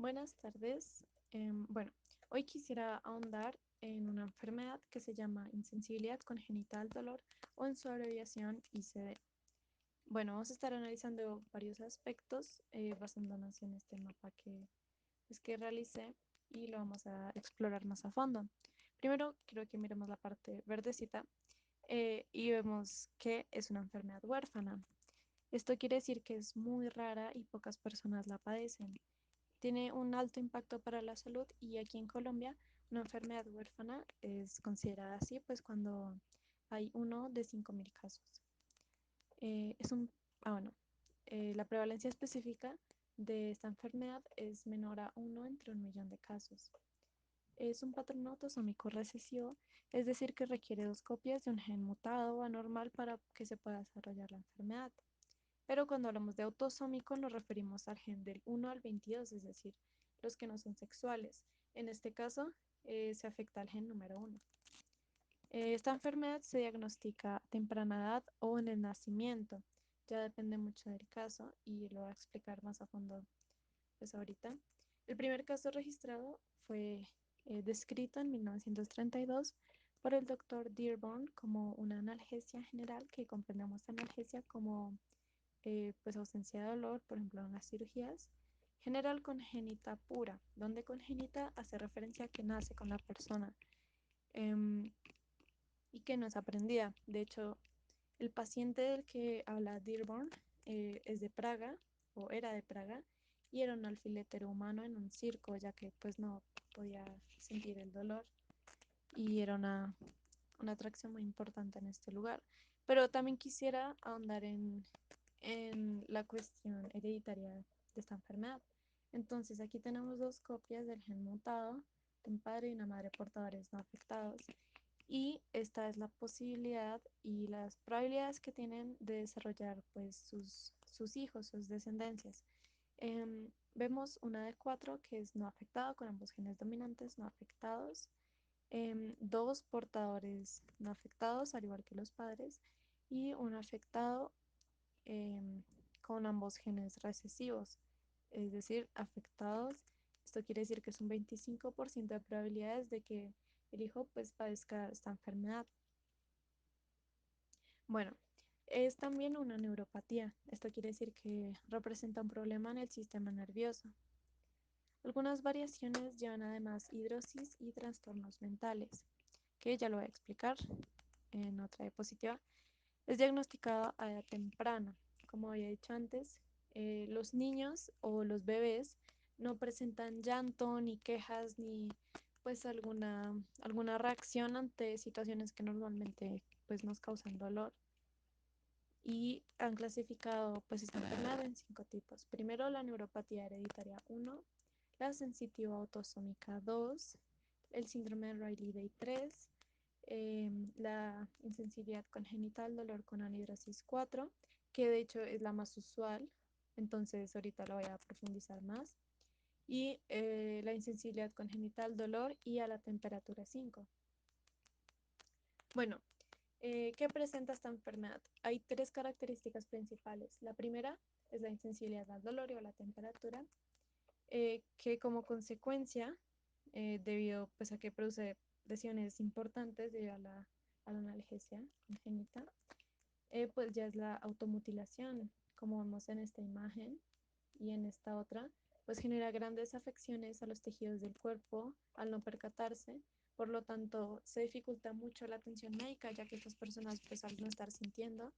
Buenas tardes. Bueno, hoy quisiera ahondar en una enfermedad que se llama insensibilidad congenital al dolor o en su abreviación ICD. Bueno, vamos a estar analizando varios aspectos basándonos en este mapa que realicé y lo vamos a explorar más a fondo. Primero, quiero que miremos la parte verdecita y vemos que es una enfermedad huérfana. Esto quiere decir que es muy rara y pocas personas la padecen. Tiene un alto impacto para la salud y aquí en Colombia una enfermedad huérfana es considerada así pues cuando hay uno de 5.000 casos. Es un, bueno, la prevalencia específica de esta enfermedad es menor a uno entre 1 millón de casos. Es un patrón autosómico recesivo, es decir, que requiere dos copias de un gen mutado o anormal para que se pueda desarrollar la enfermedad. Pero cuando hablamos de autosómico nos referimos al gen del 1 al 22, es decir, los que no son sexuales. En este caso, se afecta al gen número 1. Esta enfermedad se diagnostica a temprana edad o en el nacimiento. Ya depende mucho del caso y lo voy a explicar más a fondo pues ahorita. El primer caso registrado fue descrito en 1932 por el doctor Dearborn como una analgesia general, que comprendemos analgesia como pues ausencia de dolor, por ejemplo en las cirugías. General congénita pura, donde congénita hace referencia a que nace con la persona em, y que no es aprendida. De hecho, el paciente del que habla Dearborn es de Praga o era de Praga y era un alfiletero humano en un circo, ya que pues no podía sentir el dolor y era una atracción muy importante en este lugar. Pero también quisiera ahondar en la cuestión hereditaria de esta enfermedad. Entonces aquí tenemos dos copias del gen mutado, un padre y una madre portadores no afectados. Y esta es la posibilidad y las probabilidades que tienen de desarrollar pues sus hijos, sus descendencias. Vemos una de cuatro que es no afectado, con ambos genes dominantes no afectados. Dos portadores no afectados, al igual que los padres, y un afectado con ambos genes recesivos, es decir, afectados. Esto quiere decir que es un 25% de probabilidades de que el hijo pues padezca esta enfermedad. Bueno, es también una neuropatía. Esto quiere decir que representa un problema en el sistema nervioso. Algunas variaciones llevan además hidrosis y trastornos mentales, que ya lo voy a explicar en otra diapositiva. Es diagnosticado a edad temprana. Como había dicho antes, los niños o los bebés no presentan llanto, ni quejas, ni pues alguna reacción ante situaciones que normalmente pues nos causan dolor. Y han clasificado pues esta enfermedad en 5 tipos. Primero, la neuropatía hereditaria 1, la sensitiva autosómica 2, el síndrome de Riley 3, la insensibilidad congenital al dolor con anhidrosis 4, que de hecho es la más usual, entonces ahorita lo voy a profundizar más, y la insensibilidad congenital al dolor y a la temperatura 5. Bueno, ¿qué presenta esta enfermedad? Hay tres características principales. La primera es la insensibilidad al dolor y a la temperatura, que como consecuencia, debido pues, a que produce lesiones importantes debido a la analgesia congénita, pues ya es la automutilación, como vemos en esta imagen y en esta otra, pues genera grandes afecciones a los tejidos del cuerpo al no percatarse. Por lo tanto, se dificulta mucho la atención médica, ya que estas personas, pues al no estar sintiendo,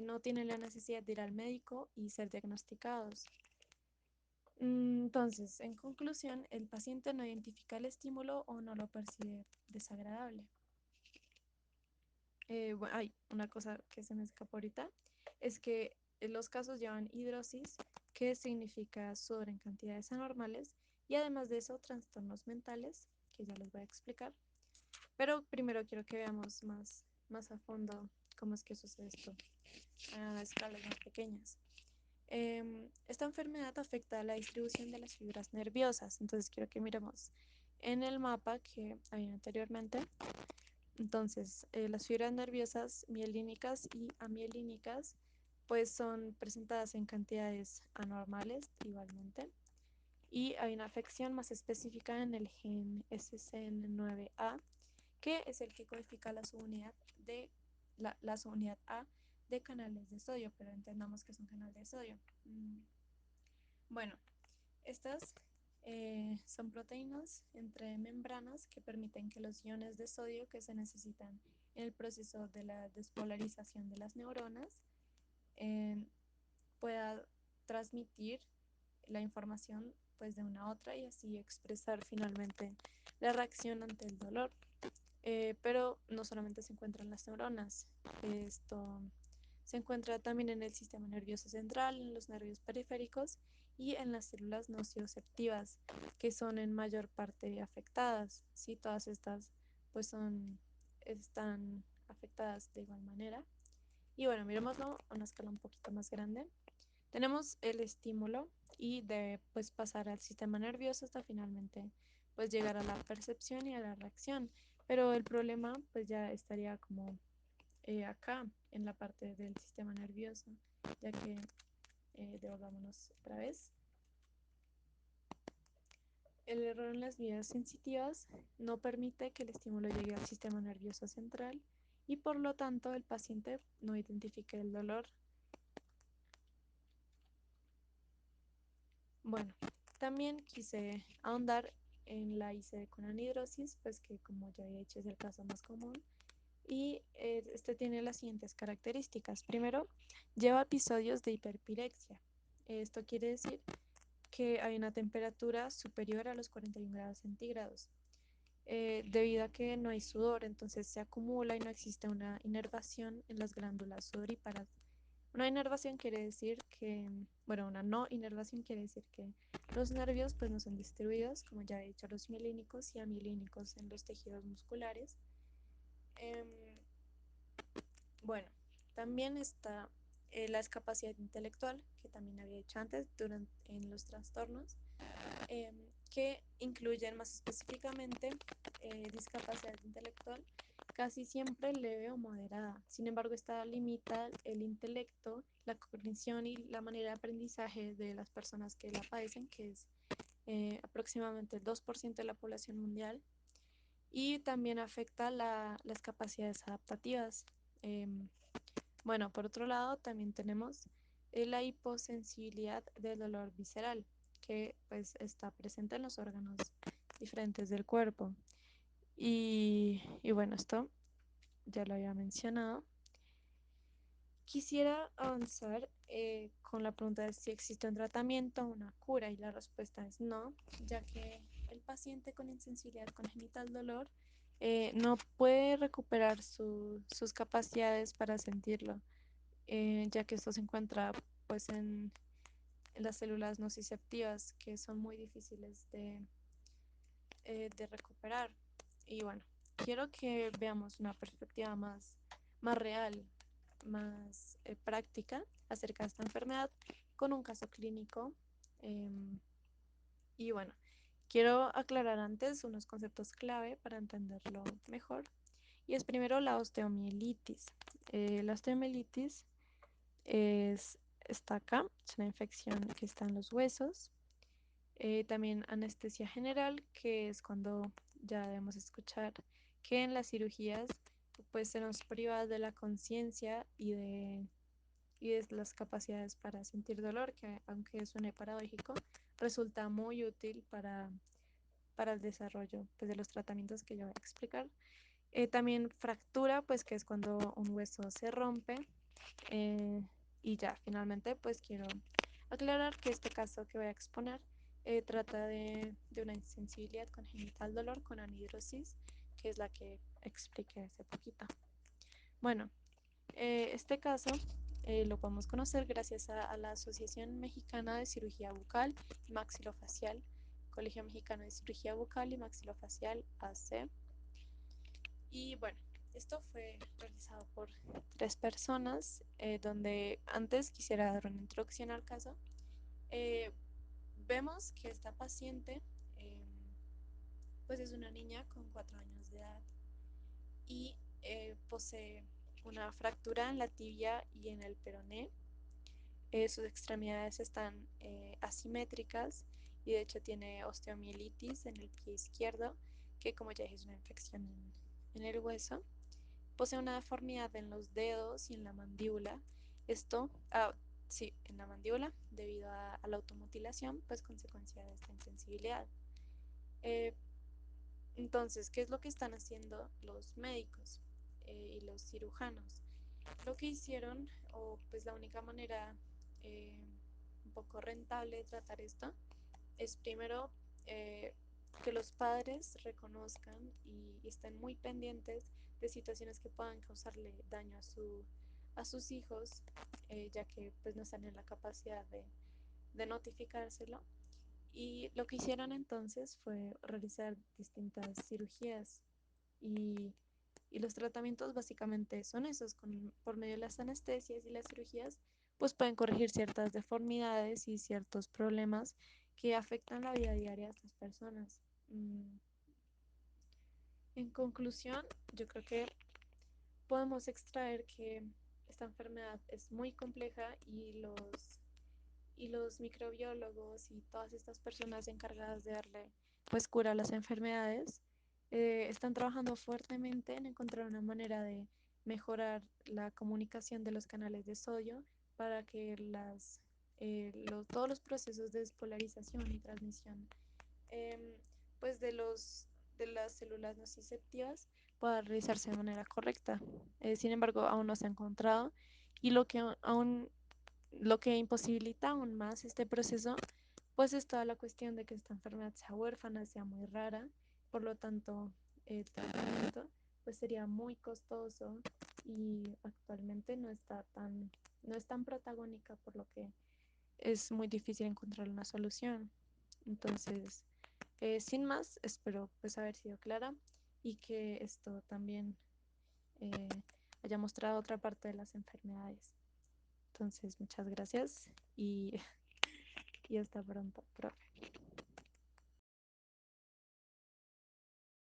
no tienen la necesidad de ir al médico y ser diagnosticados. Entonces, en conclusión, el paciente no identifica el estímulo o no lo percibe desagradable. Bueno, hay una cosa que se me escapó ahorita, es que los casos llevan hidrosis, que significa sudor en cantidades anormales, y además de eso, trastornos mentales, que ya les voy a explicar. Pero primero quiero que veamos más a fondo cómo es que sucede esto a escalas más pequeñas. Esta enfermedad afecta a la distribución de las fibras nerviosas, entonces quiero que miremos en el mapa que había anteriormente. Entonces, las fibras nerviosas mielínicas y amielínicas pues son presentadas en cantidades anormales igualmente. y hay una afección más específica en el gen SCN9A, que es el que codifica la subunidad la subunidad A de canales de sodio, pero entendamos que es un canal de sodio. Bueno, estas son proteínas entre membranas que permiten que los iones de sodio que se necesitan en el proceso de la despolarización de las neuronas eh, pueda transmitir la información pues de una a otra y así expresar finalmente la reacción ante el dolor. Pero no solamente se encuentra en las neuronas, esto se encuentra también en el sistema nervioso central, en los nervios periféricos y en las células nocioceptivas, que son en mayor parte afectadas. ¿Sí? Todas estas pues están afectadas de igual manera. Y bueno, miremoslo a una escala un poquito más grande. Tenemos el estímulo y de pues pasar al sistema nervioso hasta finalmente pues llegar a la percepción y a la reacción. Pero el problema pues ya estaría como acá en la parte del sistema nervioso, ya que devolvámonos otra vez. El error en las vías sensitivas no permite que el estímulo llegue al sistema nervioso central y por lo tanto el paciente no identifica el dolor. Bueno, también quise ahondar en la ICD con anhidrosis, pues que como ya he dicho es el caso más común. Y este tiene las siguientes características. Primero, lleva episodios de hiperpirexia. Esto quiere decir que hay una temperatura superior a los 41 grados centígrados. Debido a que no hay sudor, entonces se acumula y no existe una inervación en las glándulas sudoríparas. Una inervación quiere decir que, bueno, una no inervación quiere decir que los nervios pues no son distribuidos, como ya he dicho, a los mielínicos y amilínicos en los tejidos musculares. Em, bueno, también está la discapacidad intelectual, que también había dicho antes, en los trastornos, eh, que incluyen más específicamente discapacidad intelectual, casi siempre leve o moderada. Sin embargo, esta limita el intelecto, la cognición y la manera de aprendizaje de las personas que la padecen, que es aproximadamente el 2% de la población mundial, y también afecta las capacidades adaptativas. Em, bueno, por otro lado, también tenemos la hiposensibilidad del dolor visceral, que pues está presente en los órganos diferentes del cuerpo. Y bueno, esto ya lo había mencionado. Quisiera avanzar con la pregunta de si existe un tratamiento o una cura y la respuesta es no, ya que el paciente con insensibilidad congénita al dolor no puede recuperar sus capacidades para sentirlo, ya que esto se encuentra pues en las células nociceptivas que son muy difíciles de recuperar. Y bueno, quiero que veamos una perspectiva más real, más práctica acerca de esta enfermedad con un caso clínico. em, y bueno, quiero aclarar antes unos conceptos clave para entenderlo mejor. Y es primero la osteomielitis. La osteomielitis está acá, es una infección que está en los huesos. También anestesia general, que es cuando ya debemos escuchar que en las cirugías pues se nos priva de la conciencia y de las capacidades para sentir dolor, que aunque suene paradójico, resulta muy útil para el desarrollo pues, de los tratamientos que yo voy a explicar. También fractura, pues que es cuando un hueso se rompe. eh, y ya, finalmente, pues quiero aclarar que este caso que voy a exponer trata de una insensibilidad congénita al dolor con anhidrosis, que es la que expliqué hace poquito. Bueno, este caso lo podemos conocer gracias a la Asociación Mexicana de Cirugía Bucal y Maxilofacial, Colegio Mexicano de Cirugía Bucal y Maxilofacial AC. Y bueno, esto fue realizado por 3 personas, donde antes quisiera dar una introducción al caso. Eh, Vemos que esta paciente pues es una niña con 4 años de edad y posee una fractura en la tibia y en el peroné. Sus extremidades están asimétricas y de hecho tiene osteomielitis en el pie izquierdo, que como ya dije es una infección en el hueso. Posee una deformidad en los dedos y en la mandíbula. Esto, sí, en la mandíbula, debido a la automutilación, pues consecuencia de esta insensibilidad. Eh, entonces, ¿qué es lo que están haciendo los médicos y los cirujanos? Lo que hicieron, o pues la única manera eh, un poco rentable de tratar esto, es primero eh, que los padres reconozcan y estén muy pendientes de situaciones que puedan causarle daño a sus hijos, ya que pues no están en la capacidad de notificárselo. Y lo que hicieron entonces fue realizar distintas cirugías y, y los tratamientos básicamente son esos, por medio de las anestesias y las cirugías, pues pueden corregir ciertas deformidades y ciertos problemas que afectan la vida diaria de estas personas. En conclusión, yo creo que podemos extraer que esta enfermedad es muy compleja y los microbiólogos y todas estas personas encargadas de darle pues cura a las enfermedades están trabajando fuertemente en encontrar una manera de mejorar la comunicación de los canales de sodio para que todos los procesos de despolarización y transmisión em, pues de las células nociceptivas pueda realizarse de manera correcta. Sin embargo, aún no se ha encontrado y lo que imposibilita aún más este proceso, pues es toda la cuestión de que esta enfermedad sea huérfana, sea muy rara, por lo tanto, el tratamiento pues sería muy costoso y actualmente no es tan protagónica, por lo que es muy difícil encontrar una solución. Entonces, sin más, espero pues haber sido clara y que esto también eh, haya mostrado otra parte de las enfermedades. Entonces, muchas gracias y, y hasta pronto, profe.